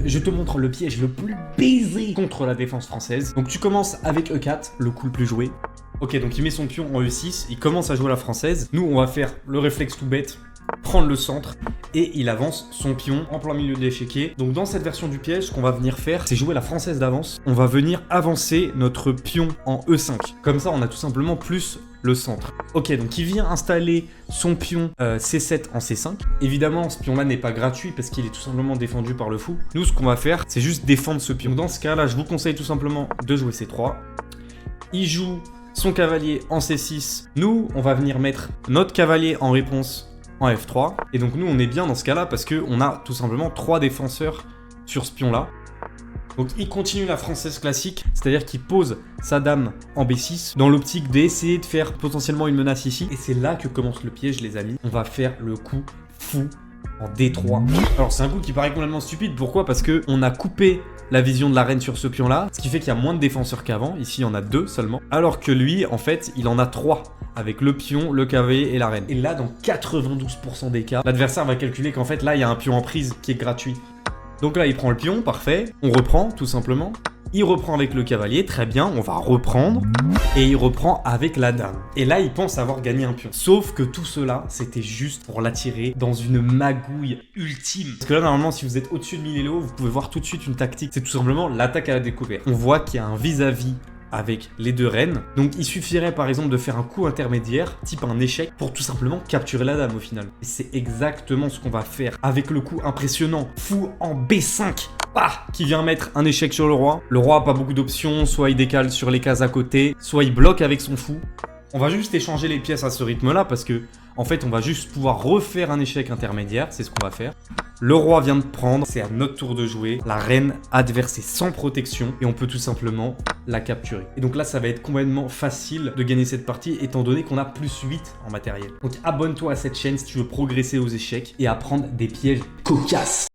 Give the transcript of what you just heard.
je te montre le piège le plus baisé contre la défense française. Donc tu commences avec E4, le coup le plus joué. Ok, donc il met son pion en E6, il commence à jouer la française. Nous, on va faire le réflexe tout bête, prendre le centre, et il avance son pion en plein milieu de l'échiquier. Donc dans cette version du piège, ce qu'on va venir faire, c'est jouer la française d'avance. On va venir avancer notre pion en E5. Comme ça, on a tout simplement plus le centre. Ok, donc il vient installer son pion C7 en C5. Évidemment, ce pion-là n'est pas gratuit parce qu'il est tout simplement défendu par le fou. Nous, ce qu'on va faire, c'est juste défendre ce pion. Dans ce cas-là, je vous conseille tout simplement de jouer C3. Il joue son cavalier en C6. Nous, on va venir mettre notre cavalier en réponse en F3. Et donc nous, on est bien dans ce cas-là parce qu'on a tout simplement 3 défenseurs sur ce pion-là. Donc il continue la française classique, c'est-à-dire qu'il pose sa dame en B6 dans l'optique d'essayer de faire potentiellement une menace ici. Et c'est là que commence le piège, les amis. On va faire le coup fou en D3. Alors c'est un coup qui paraît complètement stupide. Pourquoi? Parce qu'on a coupé la vision de la reine sur ce pion-là, ce qui fait qu'il y a moins de défenseurs qu'avant. Ici, il y en a 2 seulement. Alors que lui, en fait, il en a 3 avec le pion, le cavalier et la reine. Et là, dans 92% des cas, l'adversaire va calculer qu'en fait, là, il y a un pion en prise qui est gratuit. Donc là, il prend le pion, parfait. On reprend, tout simplement. Il reprend avec le cavalier, très bien, on va reprendre. Et il reprend avec la dame. Et là, il pense avoir gagné un pion. Sauf que tout cela, c'était juste pour l'attirer dans une magouille ultime. Parce que là, normalement, si vous êtes au-dessus de 1000 Elo, vous pouvez voir tout de suite une tactique. C'est tout simplement l'attaque à la découverte. On voit qu'il y a un vis-à-vis avec les 2 reines. Donc il suffirait par exemple de faire un coup intermédiaire, type un échec, pour tout simplement capturer la dame au final. Et c'est exactement ce qu'on va faire avec le coup impressionnant, fou en B5. Qui vient mettre un échec sur le roi. Le roi a pas beaucoup d'options, soit il décale sur les cases à côté, soit il bloque avec son fou. On va juste échanger les pièces à ce rythme-là parce que, en fait, on va juste pouvoir refaire un échec intermédiaire. C'est ce qu'on va faire. Le roi vient de prendre, c'est à notre tour de jouer. La reine adverse est sans protection et on peut tout simplement la capturer. Et donc là, ça va être complètement facile de gagner cette partie étant donné qu'on a plus 8 en matériel. Donc abonne-toi à cette chaîne si tu veux progresser aux échecs et apprendre des pièges cocasses.